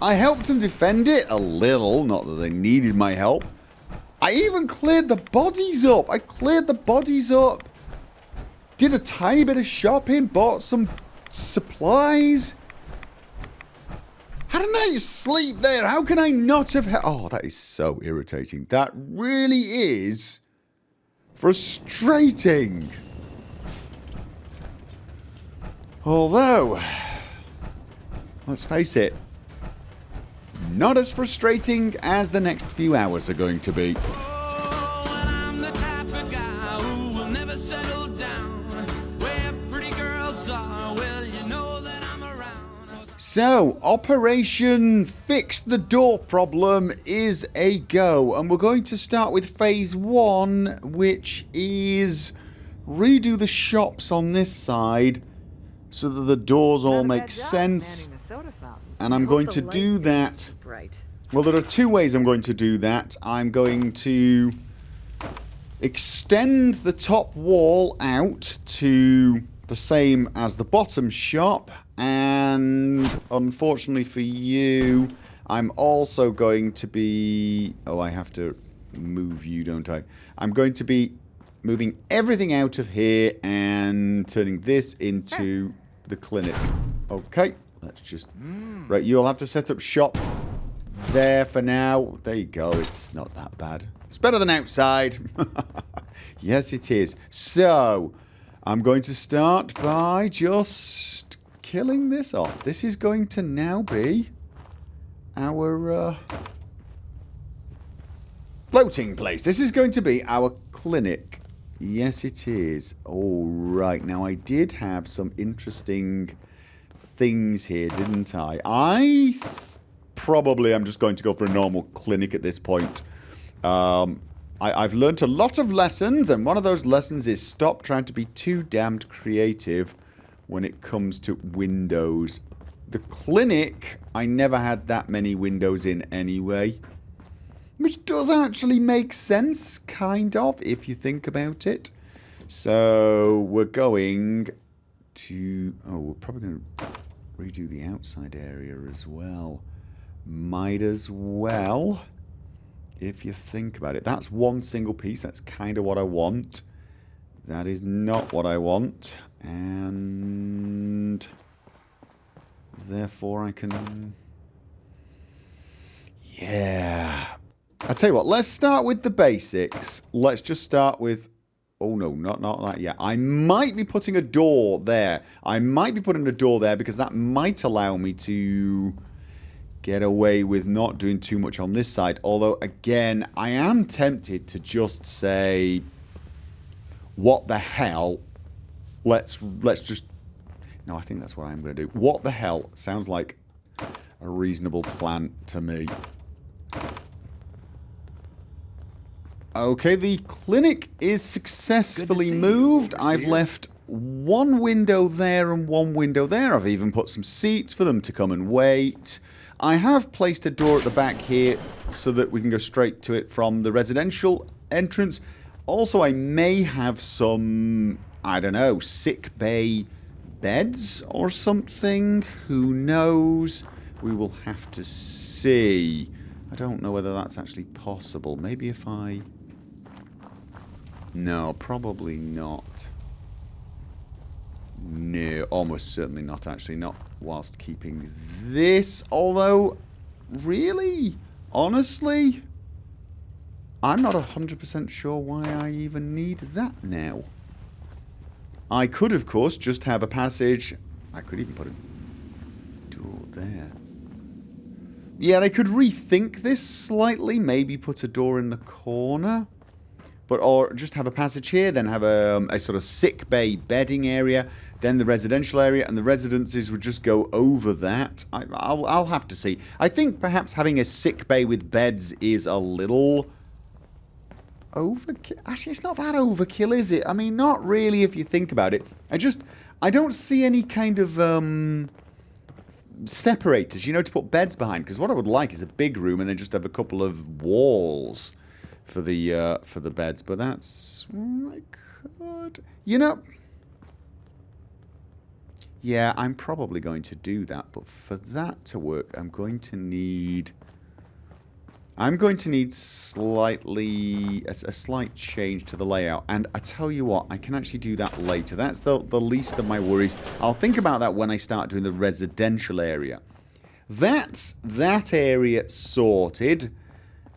I helped them defend it a little. Not that they needed my help. I even cleared the bodies up. I cleared the bodies up. Did a tiny bit of shopping. Bought some supplies. Had a night's sleep there. How can I not have... Oh, that is so irritating. That really is frustrating. Although, let's face it, not as frustrating as the next few hours are going to be. So, Operation Fix the Door Problem is a go. And we're going to start with Phase 1, which is redo the shops on this side so that the doors all make sense. And I'm going to do that. Well, there are two ways I'm going to do that. I'm going to extend the top wall out to the same as the bottom shop. And unfortunately for you, I'm also going to be... Oh, I have to move you, don't I? I'm going to be moving everything out of here and turning this into the clinic. Okay, let's just... Right, you'll have to set up shop there for now. There you go, it's not that bad. It's better than outside. Yes, it is. So, I'm going to start by just killing this off. This is going to now be our floating place. This is going to be our clinic. Yes, it is. All right. Now, I did have some interesting things here, didn't I? Probably I'm just going to go for a normal clinic at this point. I've learnt a lot of lessons, and one of those lessons is stop trying to be too damned creative when it comes to windows. The clinic, I never had that many windows in anyway. Which does actually make sense, kind of, if you think about it. So, we're going to... Oh, we're probably going to redo the outside area as well. Might as well, if you think about it. That's one single piece. That's kind of what I want. That is not what I want. And... therefore, I can... Yeah... I'll tell you what, let's start with the basics. Let's just start with... Oh, no, not that yet. I might be putting a door there. I might be putting a door there because that might allow me to get away with not doing too much on this side. Although, again, I am tempted to just say, what the hell? Let's just... No, I think that's what I'm going to do. What the hell? Sounds like a reasonable plan to me. Okay, the clinic is successfully moved. I've left one window there and one window there. I've even put some seats for them to come and wait. I have placed a door at the back here so that we can go straight to it from the residential entrance. Also, I may have some, I don't know, sick bay beds or something. Who knows? We will have to see. I don't know whether that's actually possible. Maybe if I... No, probably not. No, almost certainly not, actually. Not whilst keeping this. Although, really? Honestly? I'm not 100% sure why I even need that now. I could, of course, just have a passage. I could even put a door there. Yeah, I could rethink this slightly. Maybe put a door in the corner. But, or just have a passage here, then have a sort of sick bay bedding area, then the residential area, and the residences would just go over that. I'll have to see. I think perhaps having a sick bay with beds is a little overkill. Actually, it's not that overkill, is it? I mean, not really if you think about it. I don't see any kind of separators, you know, to put beds behind. Because what I would like is a big room and then just have a couple of walls for the beds, but that's... I could... You know... Yeah, I'm probably going to do that, but for that to work, I'm going to need slightly a slight change to the layout. And I tell you what, I can actually do that later. That's the least of my worries. I'll think about that when I start doing the residential area. That's that area sorted.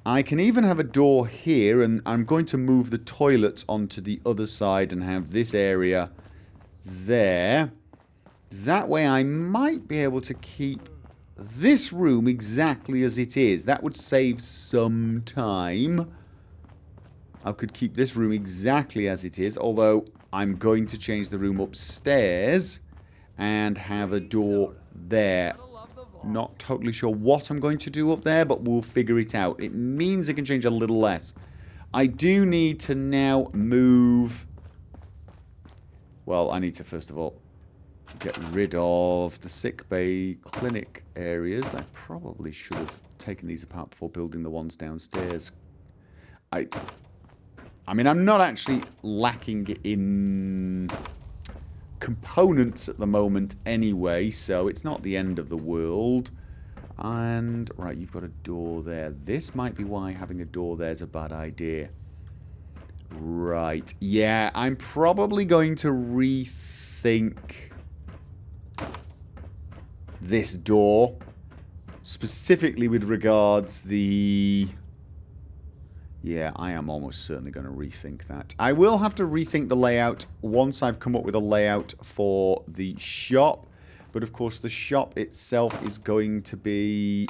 I can even have a door here, and I'm going to move the toilets onto the other side and have this area there. That way I might be able to keep this room exactly as it is. That would save some time. I could keep this room exactly as it is, although I'm going to change the room upstairs and have a door there. Not totally sure what I'm going to do up there, but we'll figure it out. It means I can change a little less. I do need to now move... Well, I need to first of all get rid of the sick bay clinic areas. I probably should have taken these apart before building the ones downstairs. I mean, I'm not actually lacking in components at the moment anyway, so it's not the end of the world. And, right, you've got a door there. This might be why having a door there is a bad idea. Right, yeah, I'm probably going to rethink this door, specifically with regards the... Yeah, I am almost certainly going to rethink that. I will have to rethink the layout once I've come up with a layout for the shop. But of course the shop itself is going to be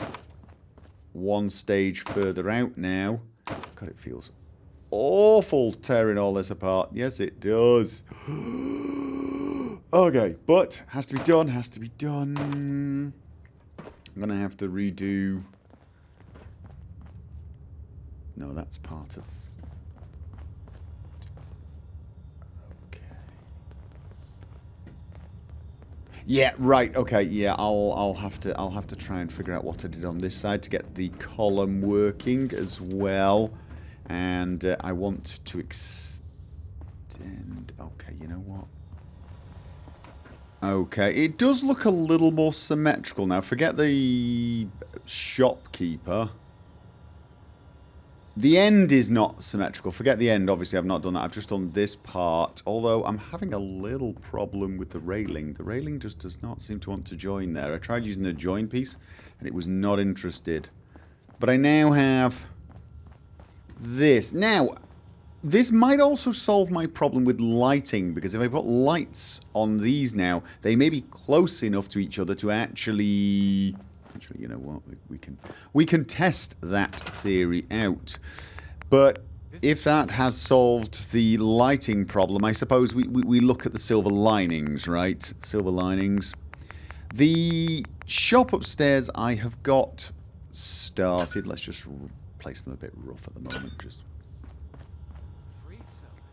one stage further out now. God, it feels awful tearing all this apart. Yes, it does. Okay, but has to be done, has to be done. I'm going to have to redo... No, that's part of... Okay. Yeah, right, okay, yeah, I'll have to try and figure out what I did on this side to get the column working as well. And I want to extend... Okay, you know what? Okay, it does look a little more symmetrical now. Forget the shopkeeper. The end is not symmetrical. Forget the end, obviously I've not done that. I've just done this part. Although I'm having a little problem with the railing. The railing just does not seem to want to join there. I tried using the join piece and it was not interested. But I now have this. Now, this might also solve my problem with lighting, because if I put lights on these now, they may be close enough to each other to actually... Actually, you know what? We can test that theory out. But if that has solved the lighting problem, I suppose we look at the silver linings, right? Silver linings. The shop upstairs I have got started. Let's just place them a bit rough at the moment. Just...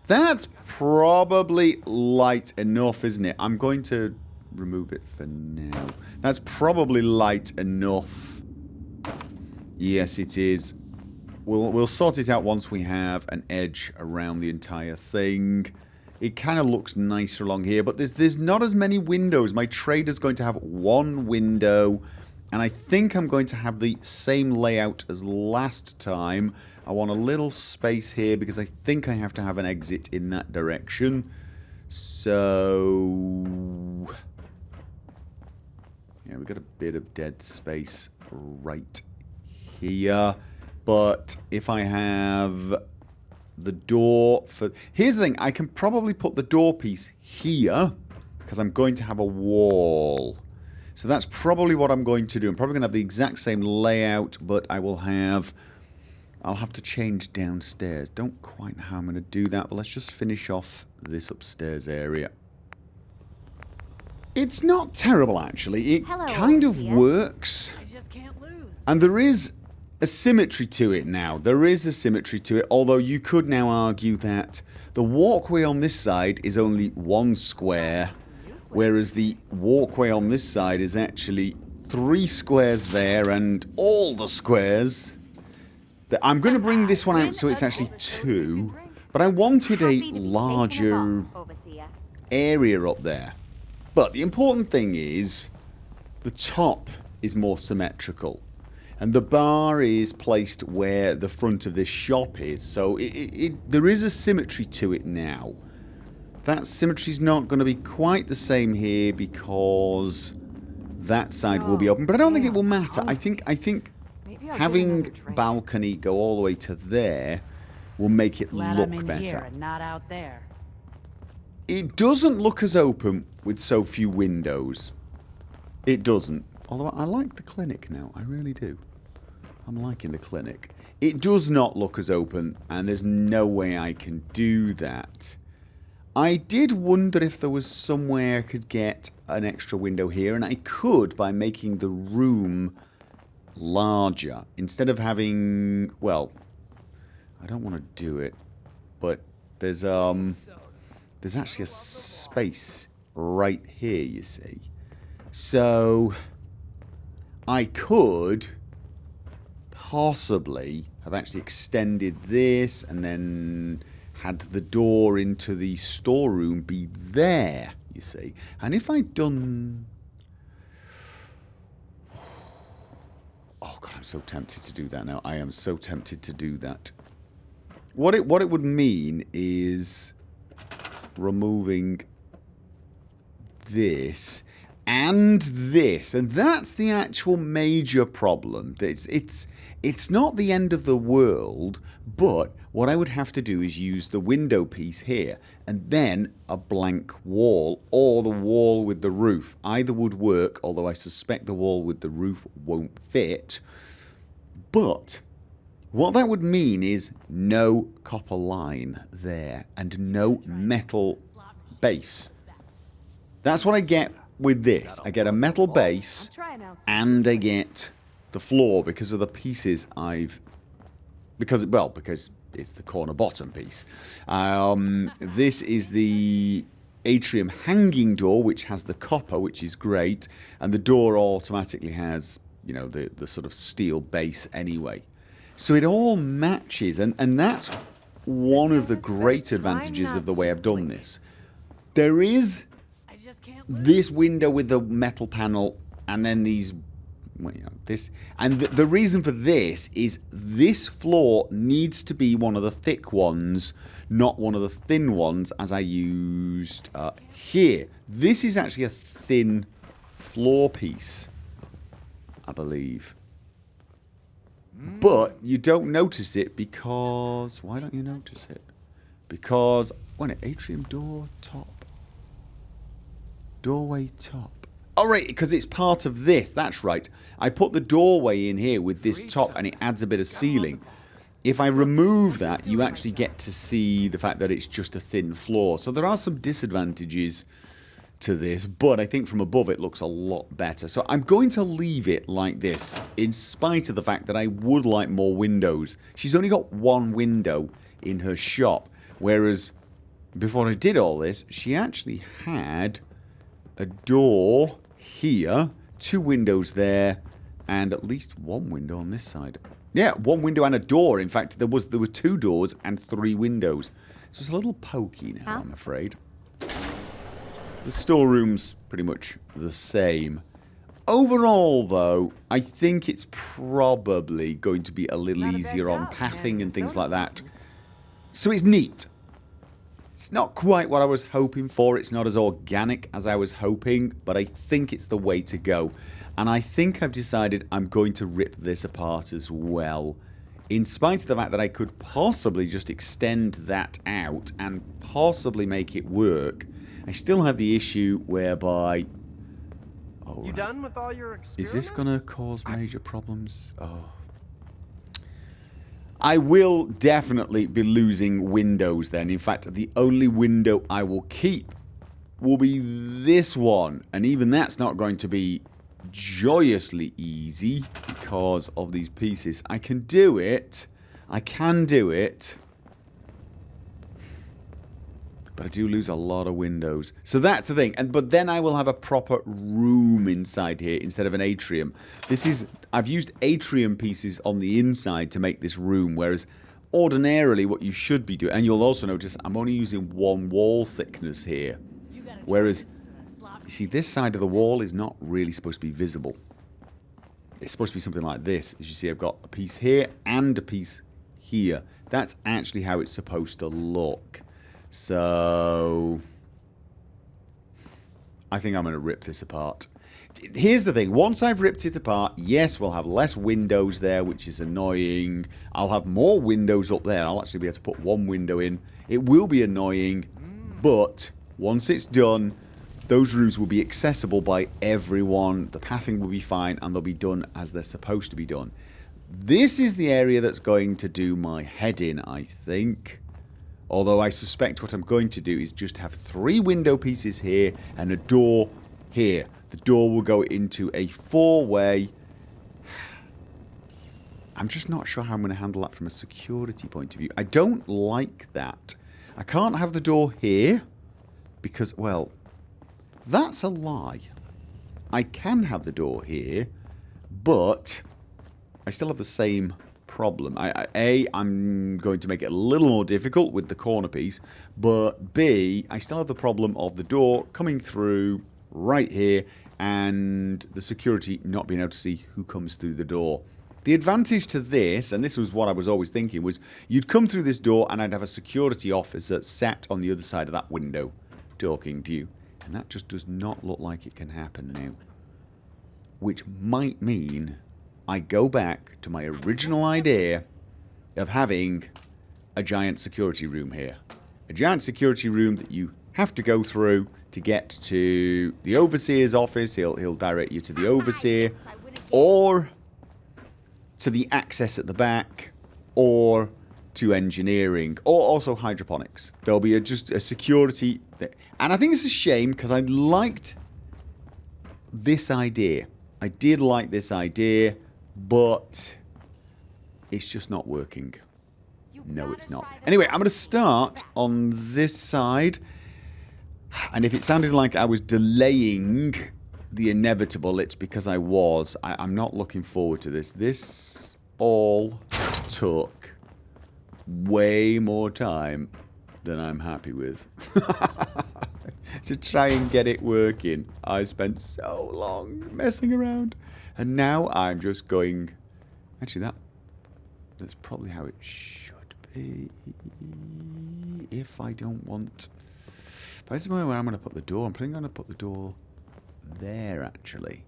That's probably light enough, isn't it? I'm going to remove it for now. That's probably light enough. Yes, it is. We'll sort it out once we have an edge around the entire thing. It kind of looks nicer along here, but there's not as many windows. My trader's going to have one window, and I think I'm going to have the same layout as last time. I want a little space here because I think I have to have an exit in that direction. So... yeah, we've got a bit of dead space right here. But if I have the door for... Here's the thing. I can probably put the door piece here because I'm going to have a wall. So that's probably what I'm going to do. I'm probably going to have the exact same layout, but I will have... I'll have to change downstairs. Don't quite know how I'm going to do that, but let's just finish off this upstairs area. It's not terrible, actually. It kind of works. I just can't lose. And there is a symmetry to it now. There is a symmetry to it, although you could now argue that the walkway on this side is only one square, whereas the walkway on this side is actually 3 squares there and all the squares. I'm going to bring this one out so it's actually 2, but I wanted a larger area up there. But the important thing is the top is more symmetrical. And the bar is placed where the front of this shop is. So there is a symmetry to it now. That symmetry is not going to be quite the same here because that side will be open. But I don't think it will matter. I think having balcony go all the way to there will make it look better. Here and not out there. It doesn't look as open with so few windows. It doesn't. Although I like the clinic now. I really do. I'm liking the clinic. It does not look as open, and there's no way I can do that. I did wonder if there was somewhere I could get an extra window here, and I could by making the room larger. Instead of having... Well, I don't want to do it, but there's actually a space right here, you see. So I could possibly have actually extended this and then had the door into the storeroom be there, you see. And if I'd done... Oh, God, I'm so tempted to do that now. I am so tempted to do that. What it would mean is removing this and this, and that's the actual major problem. It's not the end of the world, but what I would have to do is use the window piece here and then a blank wall or the wall with the roof. Either would work, although I suspect the wall with the roof won't fit. But what that would mean is no copper line there and no metal base. That's what I get with this. I get a metal base and I get the floor because of the pieces because it's the corner bottom piece. This is the atrium hanging door, which has the copper, which is great, and the door automatically has, you know, the sort of steel base anyway. So it all matches, and that's one of the great advantages of the way I've done this. There is this window with the metal panel, and then these, well, you know, this, and the reason for this is this floor needs to be one of the thick ones, not one of the thin ones as I used here. This is actually a thin floor piece, I believe. But you don't notice it because... Why don't you notice it? Because... When atrium door top. Doorway top. Oh, right, because it's part of this. That's right. I put the doorway in here with this top and it adds a bit of ceiling. If I remove that, you actually get to see the fact that it's just a thin floor. So there are some disadvantages to this, but I think from above it looks a lot better. So I'm going to leave it like this, in spite of the fact that I would like more windows. She's only got one window in her shop, whereas before I did all this, she actually had a door here, two windows there, and at least one window on this side. Yeah, one window and a door. In fact, there were two doors and three windows. So it's a little pokey now, I'm afraid. The storeroom's pretty much the same. Overall, though, I think it's probably going to be a little easier on pathing and things like that. So it's neat. It's not quite what I was hoping for. It's not as organic as I was hoping, but I think it's the way to go. And I think I've decided I'm going to rip this apart as well. In spite of the fact that I could possibly just extend that out and possibly make it work, I still have the issue whereby... Oh, you done with all your experiments? Is this going to cause major problems? Oh. I will definitely be losing windows then. In fact, the only window I will keep will be this one. And even that's not going to be joyously easy because of these pieces. I can do it. I can do it. But I do lose a lot of windows. So that's the thing. But then I will have a proper room inside here instead of an atrium. I've used atrium pieces on the inside to make this room, whereas ordinarily what you should be doing, and you'll also notice I'm only using one wall thickness here. Whereas You see, this side of the wall is not really supposed to be visible. It's supposed to be something like this. As you see, I've got a piece here and a piece here. That's actually how it's supposed to look. So I think I'm going to rip this apart. Here's the thing. Once I've ripped it apart, yes, we'll have less windows there, which is annoying. I'll have more windows up there. I'll actually be able to put one window in. It will be annoying, but once it's done, those rooms will be accessible by everyone. The pathing will be fine, and they'll be done as they're supposed to be done. This is the area that's going to do my head in, I think. Although I suspect what I'm going to do is just have 3 window pieces here and a door here. The door will go into a 4-way. I'm just not sure how I'm going to handle that from a security point of view. I don't like that. I can't have the door here because, well, that's a lie. I can have the door here, but I still have the same problem. I'm going to make it a little more difficult with the corner piece, but B, I still have the problem of the door coming through right here and the security not being able to see who comes through the door. The advantage to this, and this was what I was always thinking, was you'd come through this door and I'd have a security officer sat on the other side of that window talking to you. And that just does not look like it can happen now. Which might mean I go back to my original idea of having a giant security room here. A giant security room that you have to go through to get to the overseer's office. He'll direct you to the overseer, or to the access at the back, or to engineering, or also hydroponics. There'll be just a security there. And I think it's a shame because I liked this idea. I did like this idea, but it's just not working. No, it's not. Anyway, I'm going to start on this side. And if it sounded like I was delaying the inevitable, it's because I was. I'm not looking forward to this. This all took way more time than I'm happy with. To try and get it working. I spent so long messing around. And now I'm just going... Actually, that's probably how it should be. If I don't want... But this is where I'm going to put the door. I'm probably going to put the door there, actually.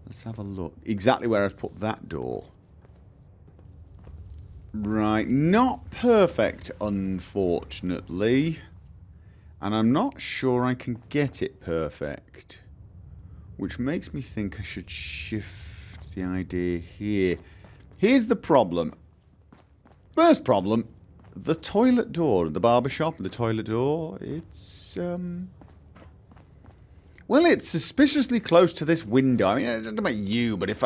Let's have a look. Exactly where I've put that door. Right. Not perfect, unfortunately. And I'm not sure I can get it perfect. Which makes me think I should shift the idea here. Here's the problem. First problem, the toilet door, the barber shop and the toilet door, it's, well, it's suspiciously close to this window. I mean, I don't know about you, but if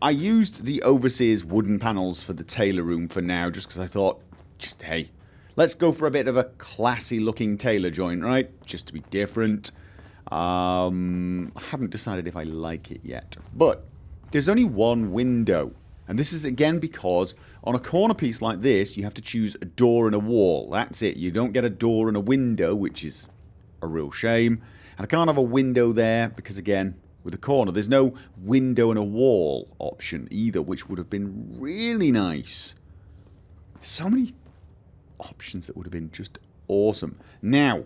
I used the overseer's wooden panels for the tailor room for now, just because I thought, hey, let's go for a bit of a classy looking tailor joint, right? Just to be different. I haven't decided if I like it yet. But there's only one window. And this is again because on a corner piece like this, you have to choose a door and a wall. That's it. You don't get a door and a window, which is a real shame. And I can't have a window there because, again, with a corner, there's no window and a wall option either, which would have been really nice. So many options that would have been just awesome. Now,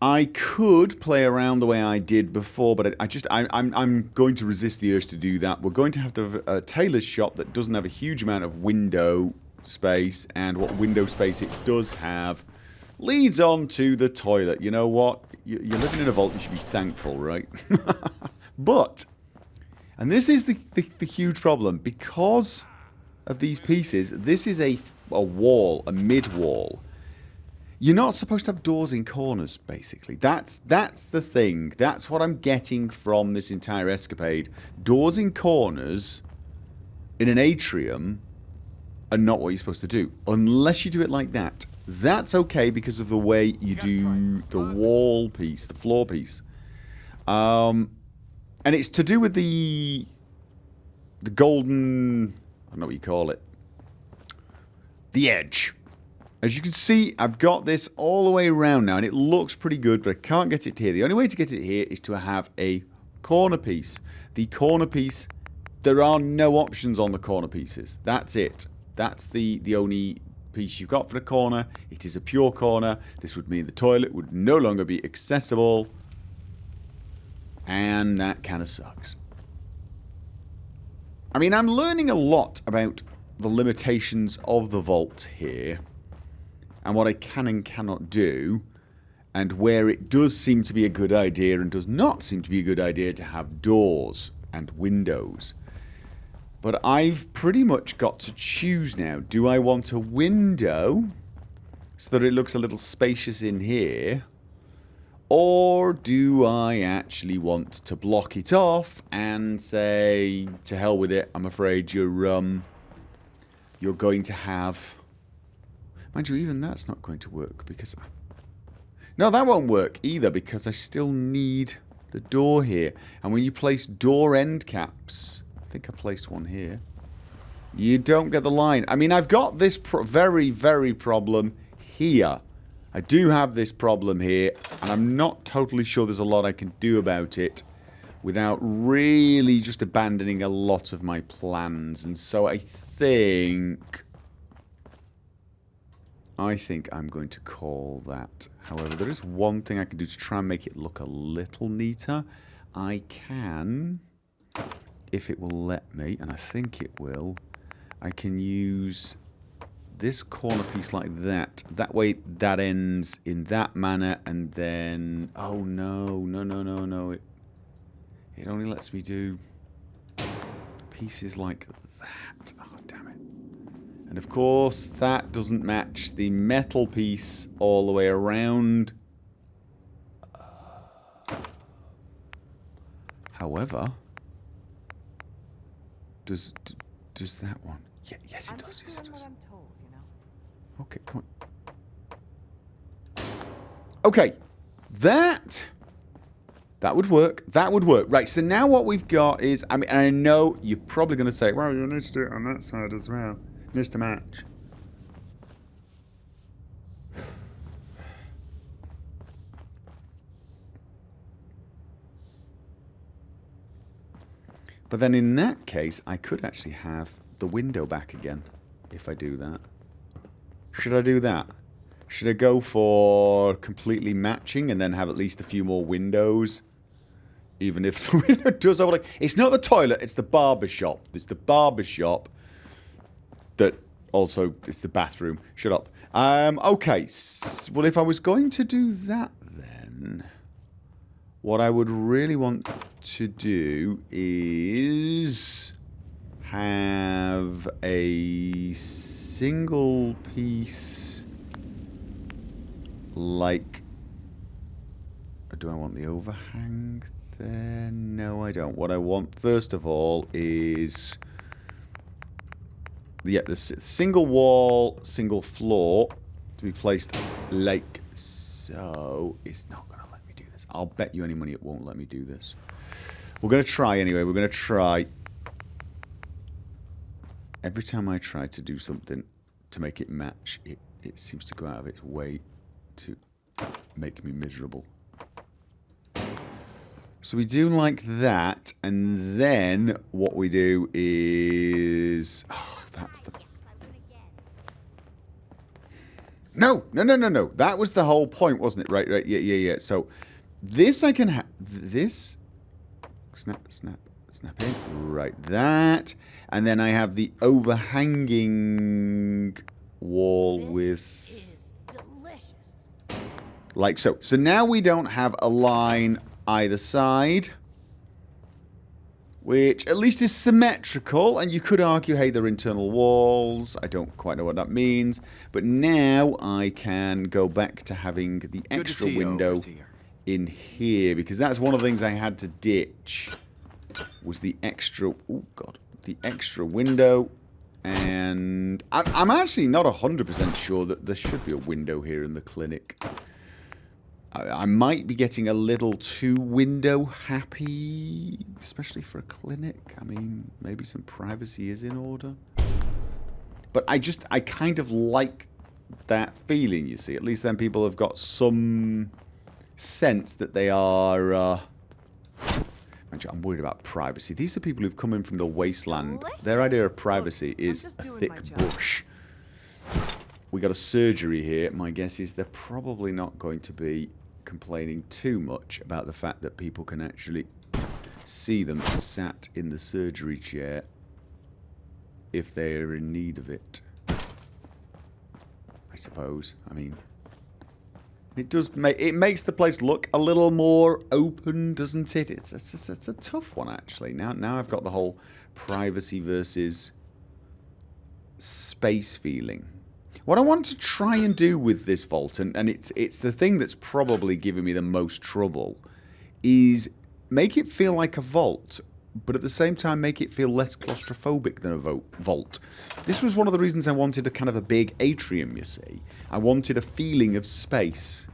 I could play around the way I did before, but I'm going to resist the urge to do that. We're going to have a tailor's shop that doesn't have a huge amount of window space, and what window space it does have leads on to the toilet. You know what? You're living in a vault, you should be thankful, right? But, and this is the huge problem, because of these pieces, this is a wall, a mid-wall. You're not supposed to have doors in corners, basically. That's the thing. That's what I'm getting from this entire escapade. Doors in corners in an atrium are not what you're supposed to do. Unless you do it like that. That's okay because of the way you do the wall piece, the floor piece. And it's to do with the golden... I don't know what you call it. The edge. As you can see, I've got this all the way around now, and it looks pretty good, but I can't get it here. The only way to get it here is to have a corner piece. The corner piece, there are no options on the corner pieces. That's it. That's the only piece you've got for the corner. It is a pure corner. This would mean the toilet would no longer be accessible. And that kind of sucks. I mean, I'm learning a lot about the limitations of the vault here. And what I can and cannot do. And where it does seem to be a good idea and does not seem to be a good idea to have doors and windows. But I've pretty much got to choose now. Do I want a window so that it looks a little spacious in here? Or do I actually want to block it off and say, to hell with it, I'm afraid you're going to have... Mind you, even that's not going to work because... No, that won't work either because I still need the door here. And when you place door end caps... I think I placed one here. You don't get the line. I mean, I've got this very, very problem here. I do have this problem here, and I'm not totally sure there's a lot I can do about it without really just abandoning a lot of my plans. And so I think I'm going to call that. However, there is one thing I can do to try and make it look a little neater. I can... if it will let me, and I think it will, I can use this corner piece like that. That way that ends in that manner, and then... Oh, no. It only lets me do pieces like that. Oh, damn it. And, of course, that doesn't match the metal piece all the way around. However... Does that one? Yeah, yes, it does. Yes, it does. Okay, come on. Okay, that would work. That would work. Right. So now what we've got is, I mean, I know you're probably going to say, well, you need to do it on that side as well. It needs to match. But then in that case, I could actually have the window back again if I do that. Should I do that? Should I go for completely matching and then have at least a few more windows? Even if the window does overlay. It's not the toilet, it's the barber shop. It's the barber shop that also, it's the bathroom. Shut up. Okay. Well, if I was going to do that then... What I would really want to do is have a single piece like... Do I want the overhang there? No, I don't. What I want first of all is... Yeah, the single wall, single floor to be placed like so. It's not going to let me do this. I'll bet you any money it won't let me do this. We're going to try anyway. We're going to try. Every time I try to do something to make it match, it seems to go out of its way to make me miserable. So we do like that, and then what we do is... Oh, that's the... No. That was the whole point, wasn't it? Right. Yeah. So this I can have... This... Snap in. Right, that. And then I have the overhanging wall with... is delicious. Like so. So now we don't have a line... either side, which at least is symmetrical, and you could argue, hey, they're internal walls. I don't quite know what that means, but now I can go back to having the extra window in here, because that's one of the things I had to ditch, was the extra, oh god, the extra window. And I'm actually not 100% sure that there should be a window here in the clinic. I might be getting a little too window happy, especially for a clinic. I mean, maybe some privacy is in order. But I kind of like that feeling, you see. At least then people have got some sense that they are... I'm worried about privacy. These are people who've come in from the wasteland. Their idea of privacy is a thick bush. We got a surgery here. My guess is they're probably not going to be complaining too much about the fact that people can actually see them sat in the surgery chair if they're in need of it. I suppose. I mean, it makes the place look a little more open, doesn't it? It's a tough one, actually. Now I've got the whole privacy versus space feeling. What I want to try and do with this vault, and it's the thing that's probably giving me the most trouble, is make it feel like a vault, but at the same time make it feel less claustrophobic than a vault. This was one of the reasons I wanted a kind of a big atrium, you see. I wanted a feeling of space.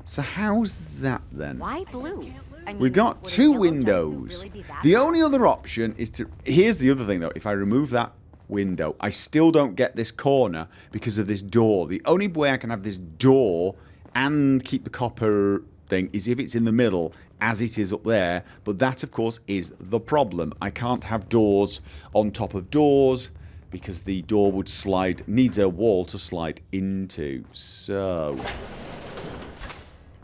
So how's that then? Why blue? I mean, We've got would a two yellow windows. jumpsuit really be that The bad? only other option is to... Here's the other thing, though. If I remove that window, I still don't get this corner because of this door. The only way I can have this door and keep the copper thing is if it's in the middle, as it is up there. But that, of course, is the problem. I can't have doors on top of doors because the door would slide... needs a wall to slide into. So...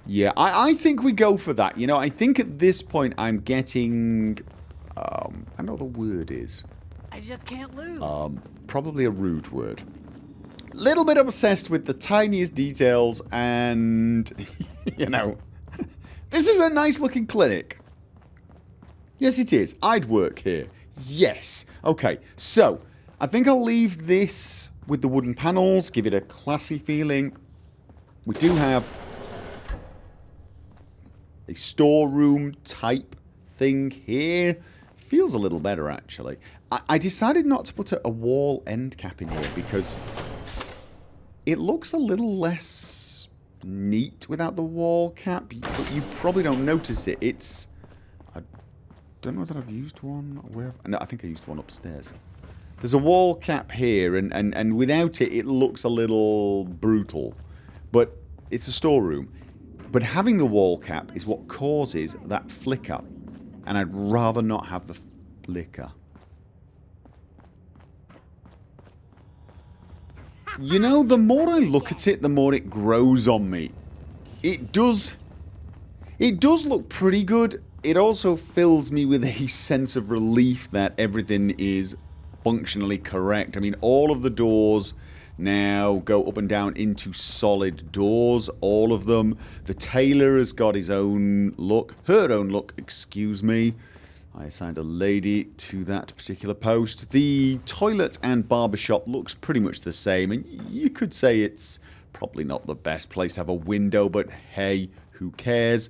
yeah, I think we go for that. You know, I think at this point I'm getting... I know the word is. I just can't lose. Probably a rude word. Little bit obsessed with the tiniest details and, you know, this is a nice looking clinic. Yes, it is. I'd work here. Yes. Okay, so I think I'll leave this with the wooden panels, give it a classy feeling. We do have a storeroom type thing here. Feels a little better, actually. I decided not to put a wall end cap in here because it looks a little less neat without the wall cap, but you probably don't notice it. It's... I don't know that I've used one. Where? No, I think I used one upstairs. There's a wall cap here, and without it, it looks a little brutal. But it's a storeroom. But having the wall cap is what causes that flicker. And I'd rather not have the flicker. You know, the more I look at it, the more it grows on me. It does look pretty good. It also fills me with a sense of relief that everything is functionally correct. I mean, all of the doors now go up and down into solid doors, all of them. The tailor has got his own look, her own look, excuse me. I assigned a lady to that particular post. The toilet and barbershop looks pretty much the same, and you could say it's probably not the best place to have a window, but hey, who cares?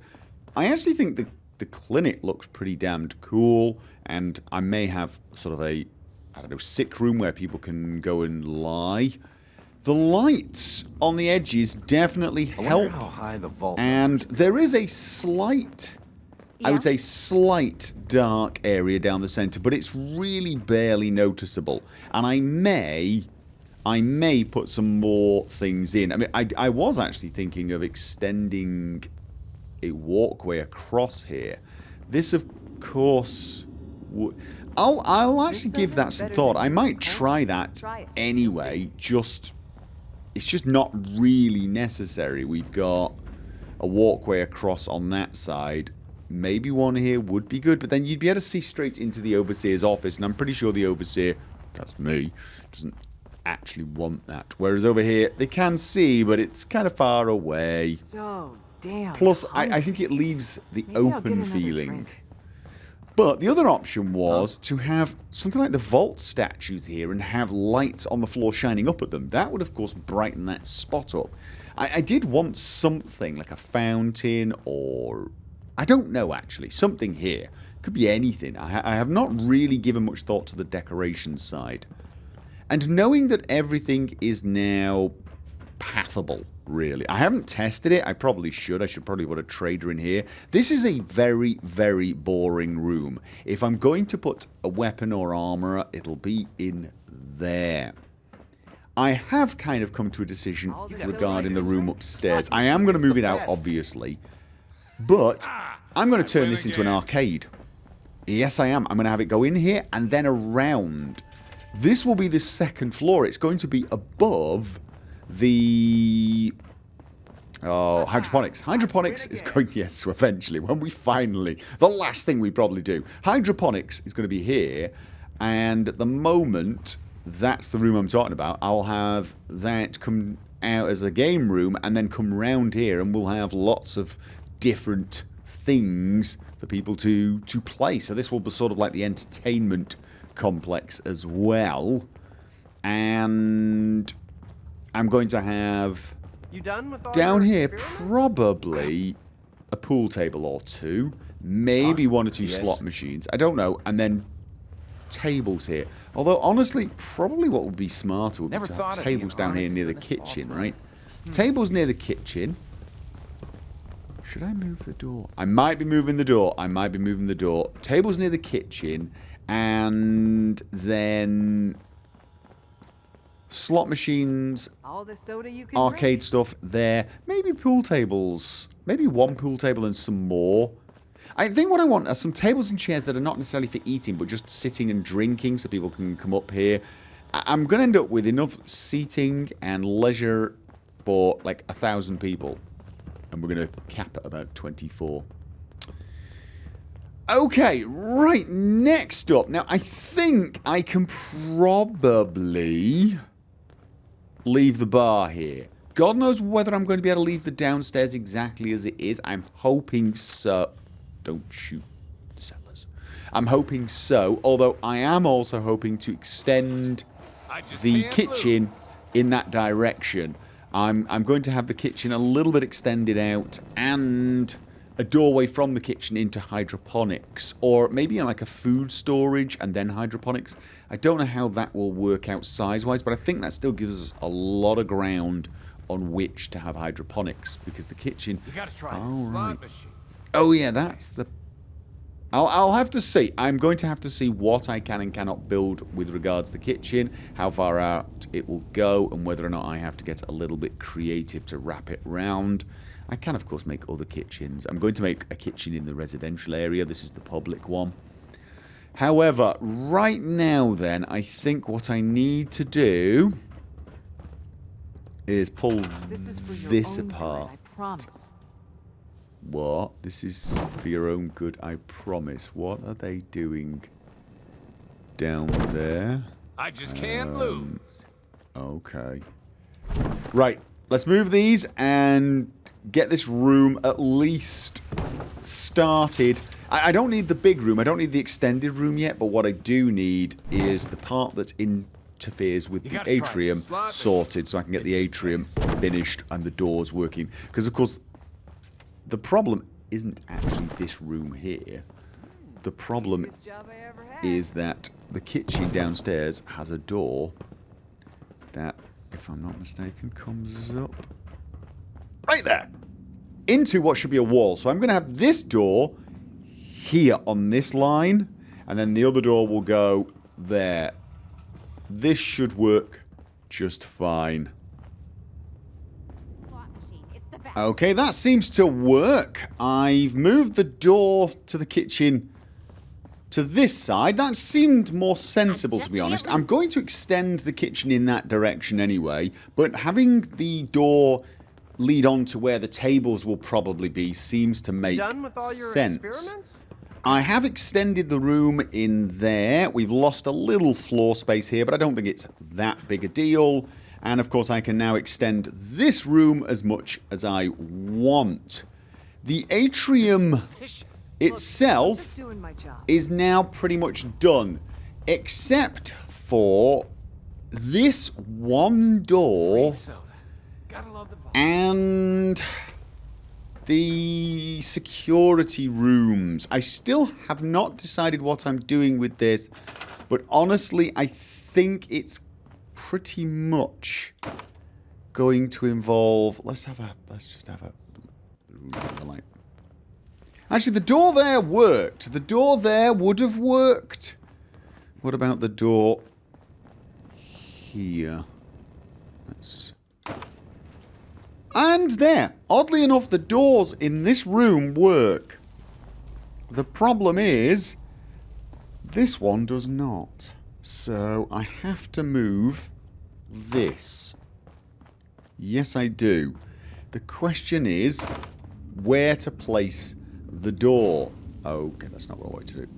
I actually think the clinic looks pretty damned cool, and I may have sort of a, I don't know, sick room where people can go and lie. The lights on the edges definitely help, how high the vault and there is a slight, I would say slight dark area down the center, but it's really barely noticeable. And I may put some more things in. I mean, I was actually thinking of extending a walkway across here. This, of course, I'll actually give that some thought. I might try that anyway. It's just not really necessary. We've got a walkway across on that side. Maybe one here would be good, but then you'd be able to see straight into the overseer's office, and I'm pretty sure the overseer, that's me, doesn't actually want that. Whereas over here, they can see, but it's kind of far away. So damn. Plus, I think it leaves the Maybe I'll get open another feeling. drink. But the other option was to have something like the vault statues here and have lights on the floor shining up at them. That would, of course, brighten that spot up. I did want something like a fountain or... I don't know, actually. Something here. Could be anything. I have not really given much thought to the decoration side. And knowing that everything is now pathable, really. I haven't tested it. I probably should. I should probably put a trader in here. This is a very, very boring room. If I'm going to put a weapon or armor, it'll be in there. I have kind of come to a decision regarding the room upstairs. I am going to move it out, obviously. But I'm going to turn this into an arcade. Yes, I am. I'm going to have it go in here and then around. This will be the second floor. It's going to be above the... Oh, hydroponics. Hydroponics is going... Yes, eventually. When we finally... The last thing we probably do. Hydroponics is going to be here. And at the moment... That's the room I'm talking about. I'll have that come out as a game room and then come round here and we'll have lots of different things for people to play. So this will be sort of like the entertainment complex as well. And I'm going to have down here probably a pool table or two. Maybe one or two slot machines. I don't know. And then tables here. Although, honestly, probably what would be smarter would be to have tables down here near the kitchen, right? Tables near the kitchen. Should I move the door? I might be moving the door. I might be moving the door. Tables near the kitchen. And then... slot machines. All the soda you can arcade drink. stuff there. Maybe pool tables. Maybe one pool table and some more. I think what I want are some tables and chairs that are not necessarily for eating, but just sitting and drinking so people can come up here. I'm going to end up with enough seating and leisure for like 1,000 people. And we're going to cap at about 24. Okay, right, next up. Now, I think I can probably leave the bar here. God knows whether I'm going to be able to leave the downstairs exactly as it is. I'm hoping so. Don't shoot the settlers. I'm hoping so, although I am also hoping to extend the kitchen in that direction. I'm going to have the kitchen a little bit extended out and a doorway from the kitchen into hydroponics, or maybe like a food storage and then hydroponics. I don't know how that will work out size-wise, but I think that still gives us a lot of ground on which to have hydroponics, because the kitchen... You gotta try the slot machine. Oh yeah, that's the... I'll have to see. I'm going to have to see what I can and cannot build with regards to the kitchen, how far out it will go, and whether or not I have to get a little bit creative to wrap it round. I can, of course, make other kitchens. I'm going to make a kitchen in the residential area. This is the public one. However, right now then, I think what I need to do is pull this apart. I promise. What? This is for your own good, I promise. What are they doing down there? I just can't lose. Okay. Right. Let's move these and get this room at least started. I don't need the big room. I don't need the extended room yet, but what I do need is the part that interferes with the atrium sorted, so I can get the atrium finished and the doors working. Because, of course, the problem isn't actually this room here. The problem is that the kitchen downstairs has a door that, if I'm not mistaken, comes up right there into what should be a wall. So I'm going to have this door here on this line, and then the other door will go there. This should work just fine. Okay, that seems to work. I've moved the door to the kitchen to this side. That seemed more sensible, to be honest. I'm going to extend the kitchen in that direction anyway, but having the door lead on to where the tables will probably be seems to make sense. I have extended the room in there. We've lost a little floor space here, but I don't think it's that big a deal. And of course I can now extend this room as much as I want. The atrium itself is now pretty much done, except for this one door and the security rooms. I still have not decided what I'm doing with this, but honestly I think it's pretty much going to involve... Let's just have a light. Actually, the door there worked. The door there would have worked. What about the door here? once. And there. Oddly enough, the doors in this room work. The problem is, this one does not. So I have to move this. Yes, I do. The question is, where to place the door. Okay, that's not what I wanted to do.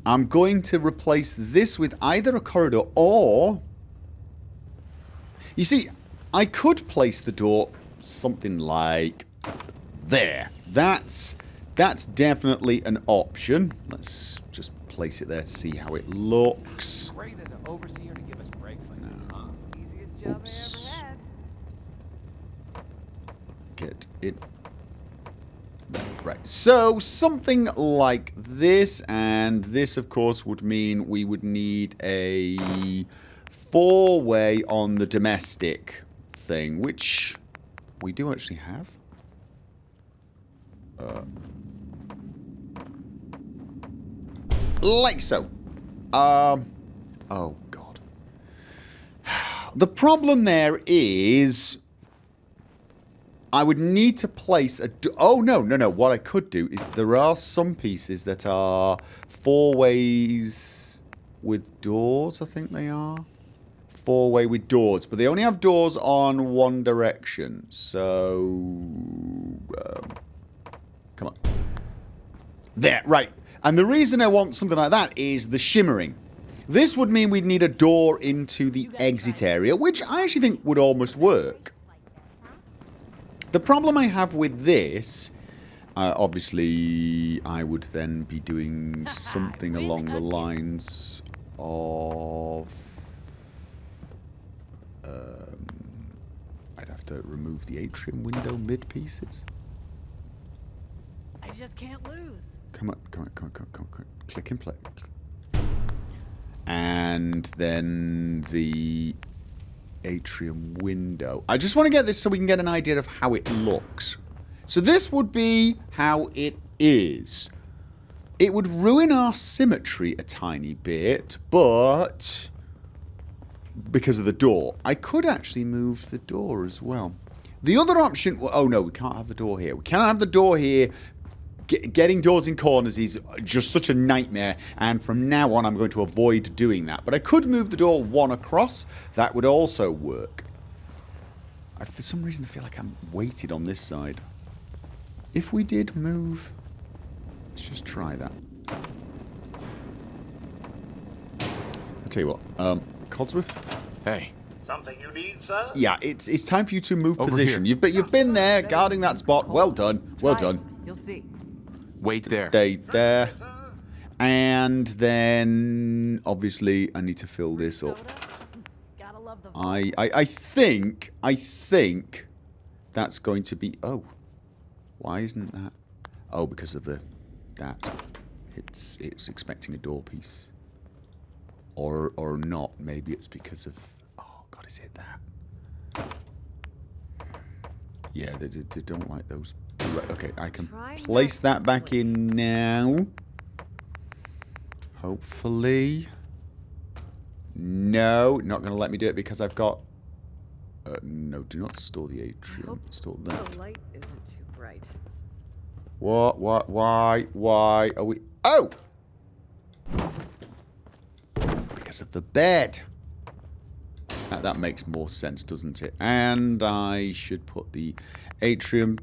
I'm going to replace this with either a corridor or... You see, I could place the door something like there. That's definitely an option. Let's just place it there to see how it looks. Great of the overseer to give us breaks like this, huh? Easiest job Oops. I ever had. Get it. Right, so something like this, and this of course would mean we would need a 4-way on the domestic thing, which we do actually have. Like so. Oh god. The problem there is I would need to place a... Oh, no. What I could do is there are some pieces that are 4 ways with doors, I think they are. 4-way with doors, but they only have doors on one direction. So... come on. There, right. And the reason I want something like that is the shimmering. This would mean we'd need a door into the exit area, which I actually think would almost work. The problem I have with this, obviously, I would then be doing something along the lines of... I'd have to remove the atrium window mid-pieces. I just can't lose. Come on. Click and play. And then the atrium window. I just want to get this so we can get an idea of how it looks. So this would be how it is. It would ruin our symmetry a tiny bit, but because of the door. I could actually move the door as well. The other option... Oh no, we can't have the door here. We cannot have the door here. Getting doors in corners is just such a nightmare, and from now on I'm going to avoid doing that. But I could move the door one across. That would also work. For some reason I feel like I'm weighted on this side. If we did move... Let's just try that. I'll tell you what. Codsworth? Hey. Something you need, sir? Yeah, it's time for you to move Over position. here. You've been there, guarding that spot. Well done. Well Try it. done. You'll see. Wait there. Stay there. And then, obviously, I need to fill this up. Soda? Gotta love the I think that's going to be... Oh. Why isn't that... Oh, because of that. It's expecting a door piece. Or not. Maybe it's because of... Oh, God, is it that? Yeah, they don't like those... Right, okay, I can place that back in now. Hopefully. No, not going to let me do it because I've got... no, do not store the atrium. Store that. The light isn't too bright. What? Why are we... Oh! Because of the bed. That makes more sense, doesn't it? And I should put the atrium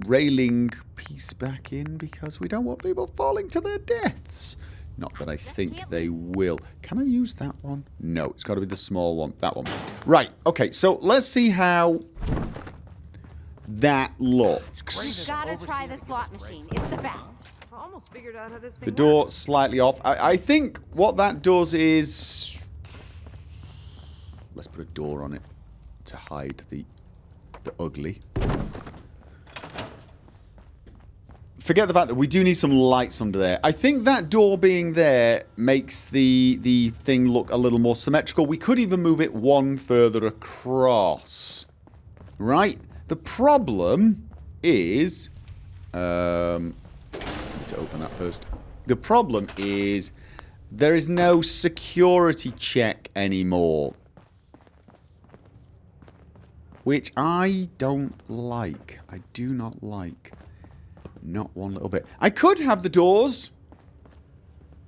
railing piece back in because we don't want people falling to their deaths. Not that I think they will. Can I use that one? No, it's got to be the small one. That one. Right, okay, so let's see how that looks. Gotta try the slot machine. It's the best. I almost figured out how this thing The door works. slightly off. I think what that does is... Let's put a door on it to hide the ugly. Forget the fact that we do need some lights under there. I think that door being there makes the thing look a little more symmetrical. We could even move it one further across. Right? The problem is... need to open that first. The problem is there is no security check anymore. which I don't like. I do not like. Not one little bit. I could have the doors.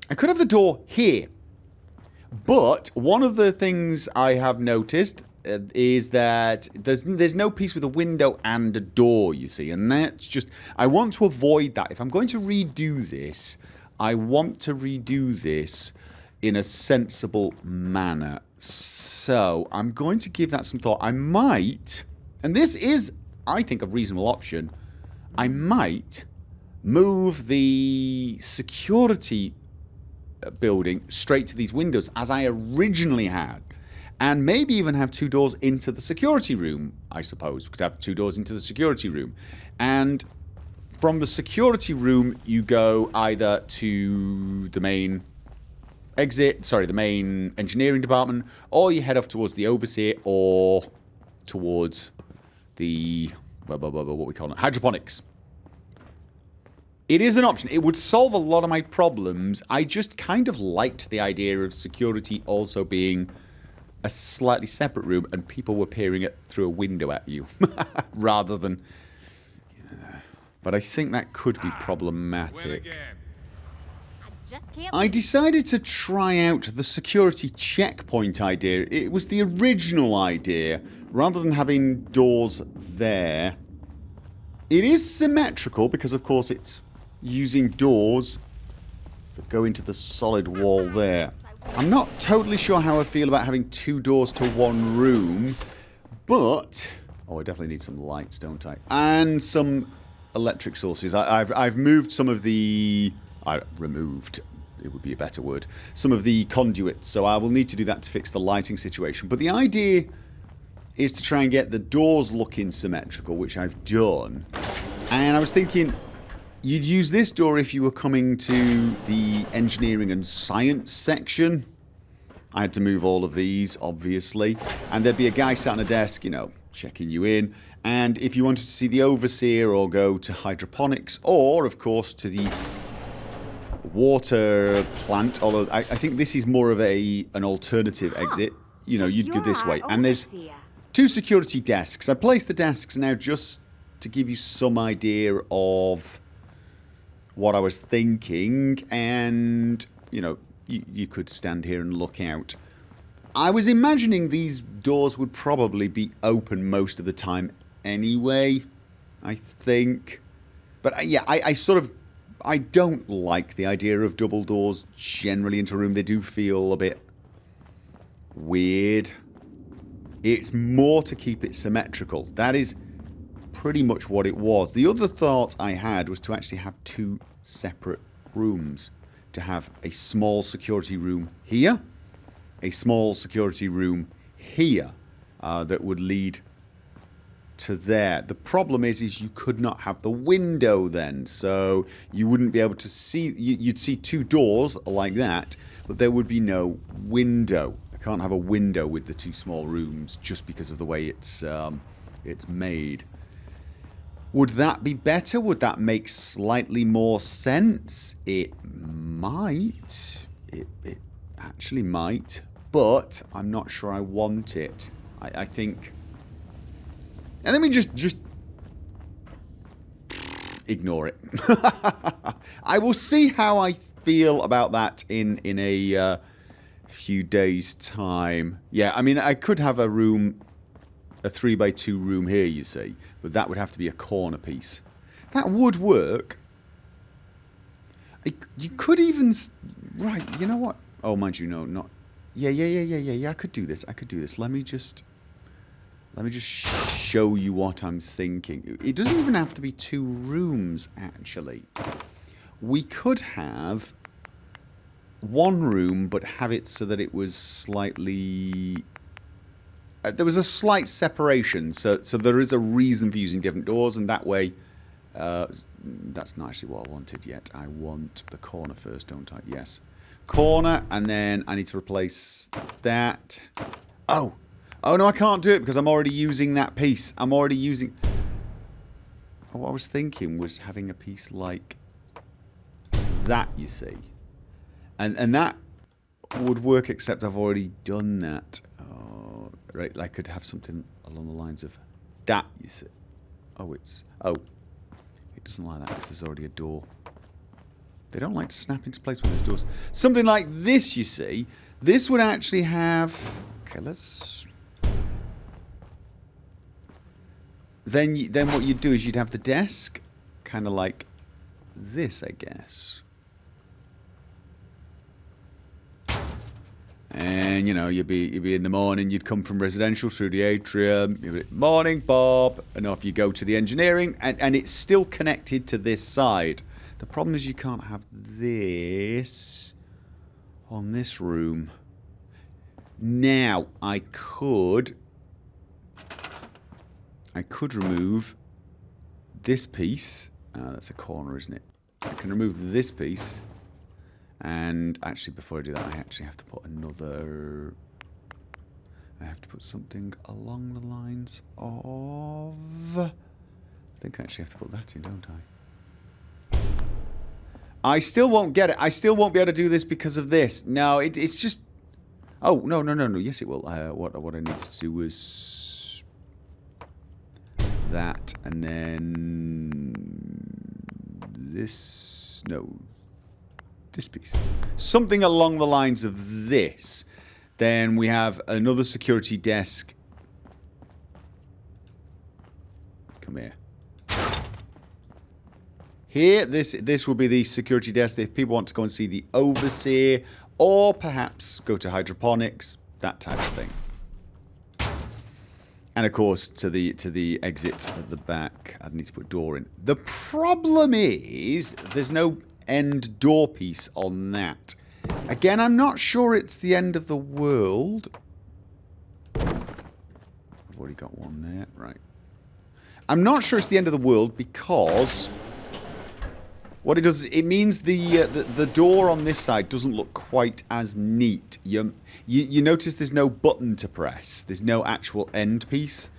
I could have the door here. But one of the things I have noticed is that there's no piece with a window and a door, you see. And that's just... I want to avoid that. If I'm going to redo this, I want to redo this in a sensible manner. So I'm going to give that some thought. I might... And this is, I think, a reasonable option. I might move the security building straight to these windows as I originally had, and maybe even have 2 doors into the security room. I suppose we could have 2 doors into the security room, and from the security room you go either to the main exit, sorry, the main engineering department, or you head off towards the overseer or towards the what we call it, hydroponics. It is an option. It would solve a lot of my problems. I just kind of liked the idea of security also being a slightly separate room and people were peering it through a window at you rather than... But I think that could be problematic. I just can't. I decided to try out the security checkpoint idea. It was the original idea. Rather than having doors there, it is symmetrical because, of course, it's using doors that go into the solid wall there. I'm not totally sure how I feel about having 2 doors to 1 room, but... Oh, I definitely need some lights, don't I? And some electric sources. I've moved some of the... removed, it would be a better word. Some of the conduits, so I will need to do that to fix the lighting situation. But the idea is to try and get the doors looking symmetrical, which I've done. And I was thinking... You'd use this door if you were coming to the engineering and science section. I had to move all of these, obviously. And there'd be a guy sat on a desk, you know, checking you in. And if you wanted to see the overseer or go to hydroponics or, of course, to the water plant, although I think this is more of an alternative exit. You know, you'd go this way. And there's 2 security desks. I placed the desks now just to give you some idea of... what I was thinking, and, you know, you could stand here and look out. I was imagining these doors would probably be open most of the time anyway, I think. But, yeah, I sort of... I don't like the idea of double doors generally into a room. They do feel a bit weird. It's more to keep it symmetrical. That is... pretty much what it was. The other thought I had was to actually have 2 separate rooms. To have a small security room here, a small security room here, that would lead to there. The problem is you could not have the window then, so you wouldn't be able to see... You'd see 2 doors like that, but there would be no window. I can't have a window with the 2 small rooms just because of the way it's made. Would that be better? Would that make slightly more sense? It might. It actually might. But I'm not sure I want it. I think... And let me just ignore it. I will see how I feel about that in a few days' time. Yeah, I mean, I could have a room... a 3x2 room here, you see. But that would have to be a corner piece. That would work. You could even... Right, you know what? Oh, mind you, no, not... Yeah, I could do this. Let me just show you what I'm thinking. It doesn't even have to be 2 rooms, actually. We could have 1 room, but have it so that it was slightly... there was a slight separation, so there is a reason for using different doors, and that way... that's not actually what I wanted yet. I want the corner first, don't I? Yes. Corner, and then I need to replace that. Oh! Oh no, I can't do it because I'm already using that piece. I'm already using... What I was thinking was having a piece like that, you see. And that would work, except I've already done that. Oh, right, I could have something along the lines of that, you see. Oh, it's... Oh. It doesn't like that because there's already a door. They don't like to snap into place when there's doors. Something like this, you see. This would actually have... Okay, let's... Then what you'd do is you'd have the desk kind of like this, I guess. And, you know, you'd be in the morning, you'd come from residential through the atrium, you'd be, morning, Bob, and off you go to the engineering, and it's still connected to this side. The problem is you can't have this on this room. Now, I could remove this piece. That's a corner, isn't it? I can remove this piece. And actually, before I do that, I actually have to put another... I have to put something along the lines of... I think I actually have to put that in, don't I? I still won't get it. I still won't be able to do this because of this. No, it's just... Oh, no. Yes, it will. What I needed to do was... that, and then... this... No... this piece. Something along the lines of this. Then we have another security desk. Come here. Here, this will be the security desk if people want to go and see the overseer, or perhaps go to hydroponics, that type of thing. And of course, to the exit at the back, I'd need to put a door in. The problem is, there's no end door piece on that. Again, I'm not sure it's the end of the world. I've already got one there, right. I'm not sure it's the end of the world because what it does is it means the door on this side doesn't look quite as neat. You notice there's no button to press. There's no actual end piece.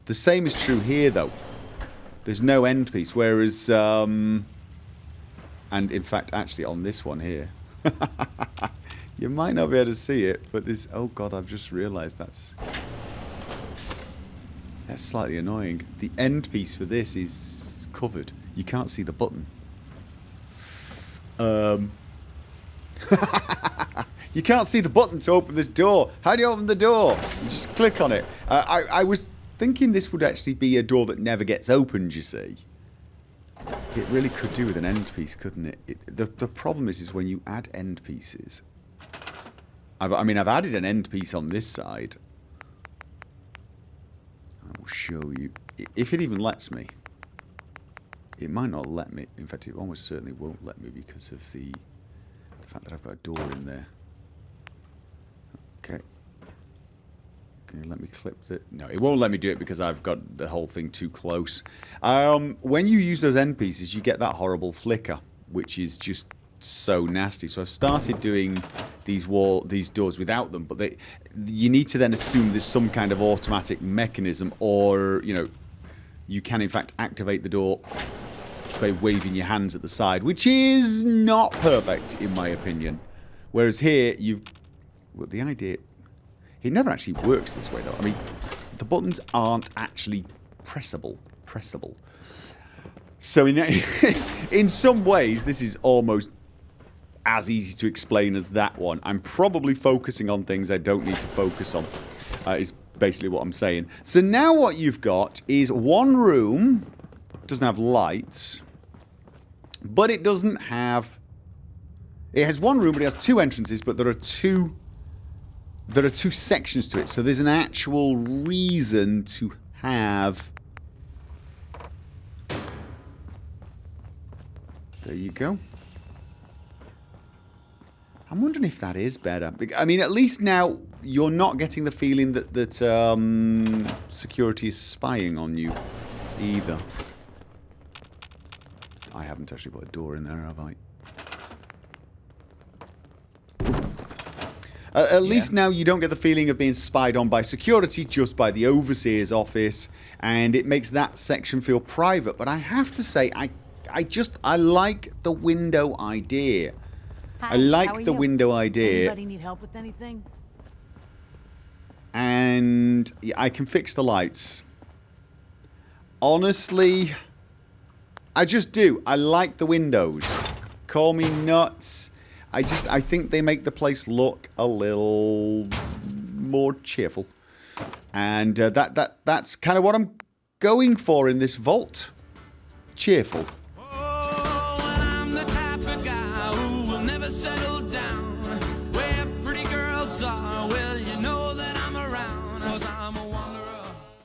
The same is true here though. There's no end piece, whereas and in fact, actually, on this one here, you might not be able to see it, but this... Oh, God, I've just realised that's slightly annoying. The end piece for this is covered. You can't see the button. You can't see the button to open this door. How do you open the door? You just click on it. I was thinking this would actually be a door that never gets opened, you see. It really could do with an end piece, couldn't it? The problem is when you add end pieces. I've added an end piece on this side. I will show you. If it even lets me. It might not let me. In fact, it almost certainly won't let me because of the fact that I've got a door in there. Okay. Can you let me clip it? No, it won't let me do it because I've got the whole thing too close. When you use those end pieces, you get that horrible flicker, which is just so nasty. So I've started doing these doors without them, but you need to then assume there's some kind of automatic mechanism, or you can in fact activate the door just by waving your hands at the side, which is not perfect in my opinion. Whereas here, the idea. It never actually works this way, though. I mean, the buttons aren't actually pressable. So in some ways, this is almost as easy to explain as that one. I'm probably focusing on things I don't need to focus on, is basically what I'm saying. So now what you've got is one room. Doesn't have lights. But it doesn't have... It has one room, but it has two entrances, but there are two sections to it, so there's an actual reason to have... There you go. I'm wondering if that is better. I mean, at least now you're not getting the feeling that security is spying on you either. I haven't actually put a door in there, have I? At least now you don't get the feeling of being spied on by security, just by the overseer's office, and it makes that section feel private. But I have to say, I like the window idea. Hi, I like how are the you? window idea. Anybody need help with anything? And I can fix the lights. honestly, I just do. I like the windows. Call me nuts. I think they make the place look a little more cheerful. And that's kind of what I'm going for in this vault. Cheerful.